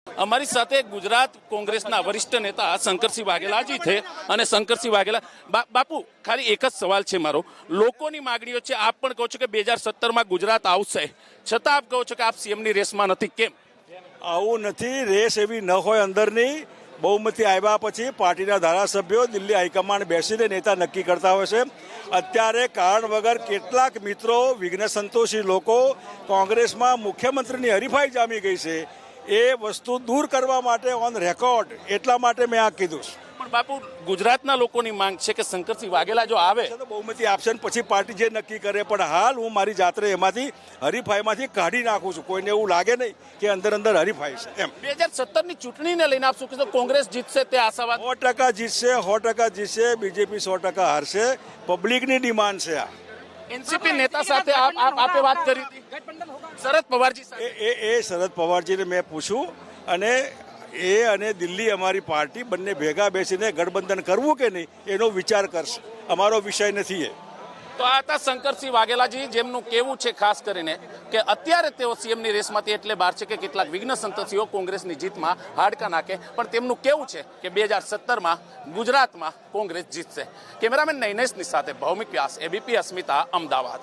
અમારી સાથે ગુજરાત કોંગ્રેસના વરિષ્ઠ નેતા શંકરસિંહ વાઘેલાજી છે અને શંકરસિંહ વાઘેલા બાપુ ખાલી એક જ સવાલ છે મારો, લોકોની માંગણીઓ છે, આપ પણ કહો છો કે 2017માં ગુજરાત આવશે, છતાં આપ કહો છો કે આપ સીએમની રેસમાં નથી, કેમ? આવું નથી, રેસ એવી ન હોય અંદરની. બહુમતી આવ્યા પછી પાર્ટીના ધારાસભ્યો દિલ્હી હાઈકમાન્ડ બેસીને નેતા નક્કી કરતા હોય છે. અત્યારે કારણ વગર કેટલાક મિત્રો વિઘ્ન સંતોષી લોકો કોંગ્રેસમાં મુખ્યમંત્રીની હરીફાઈ જામી ગઈ છે. એ વસ્તુ દૂર કરવા માટે ઓન રેકોર્ડ એટલા માટે મેં આ કીધું છે. પણ બાપુ ગુજરાતના લોકોની માંગ છે કે શંકરસિંહ વાઘેલા જો આવે તો બહુમતી આપશે ને પછી પાર્ટી જે નક્કી કરે. પણ હાલ હું મારી જાત્રે એમાંથી હરીફાઈમાંથી કાઢી નાખું છું. કોઈને એવું લાગે નહીં કે અંદર અંદર હરીફાઈ છે એમ. 2017ની ચૂંટણીને લઈને આપ શું કહેશો? કોંગ્રેસ જીતશે તે આશાવાદ? 100% જીતશે, 100% જીતશે. બીજેપી 100% હારશે. પબ્લિકની ડિમાન્ડ છે આ. એનસીપી નેતા સાથે આપે વાત કરી હતી શરદ પવારજી સાથે. એ શરદ પવારજીને મેં પૂછ્યું અને અને દિલ્હી અમારી પાર્ટી બંને ભેગા બેસીને ગઠબંધન કરવું કે નહીં એનો વિચાર કરશે. અમારો વિષય નથી એ. તો આ હતા શંકરસિંહ વાઘેલાજી, જેમનું કહેવું છે ખાસ કરીને કે અત્યારે તેઓ સીએમની રેસમાંથી એટલે બહાર છે કે કેટલાક વિઘ્ન સંતતિઓ કોંગ્રેસની જીતમાં હાડકા નાખે, પણ તેમનું કહેવું છે કે 2017માં ગુજરાતમાં કોંગ્રેસ જીતશે. કેમેરામેન નૈનેશની સાથે ભૌમિક વ્યાસ, એબીપી અસ્મિતા, અમદાવાદ.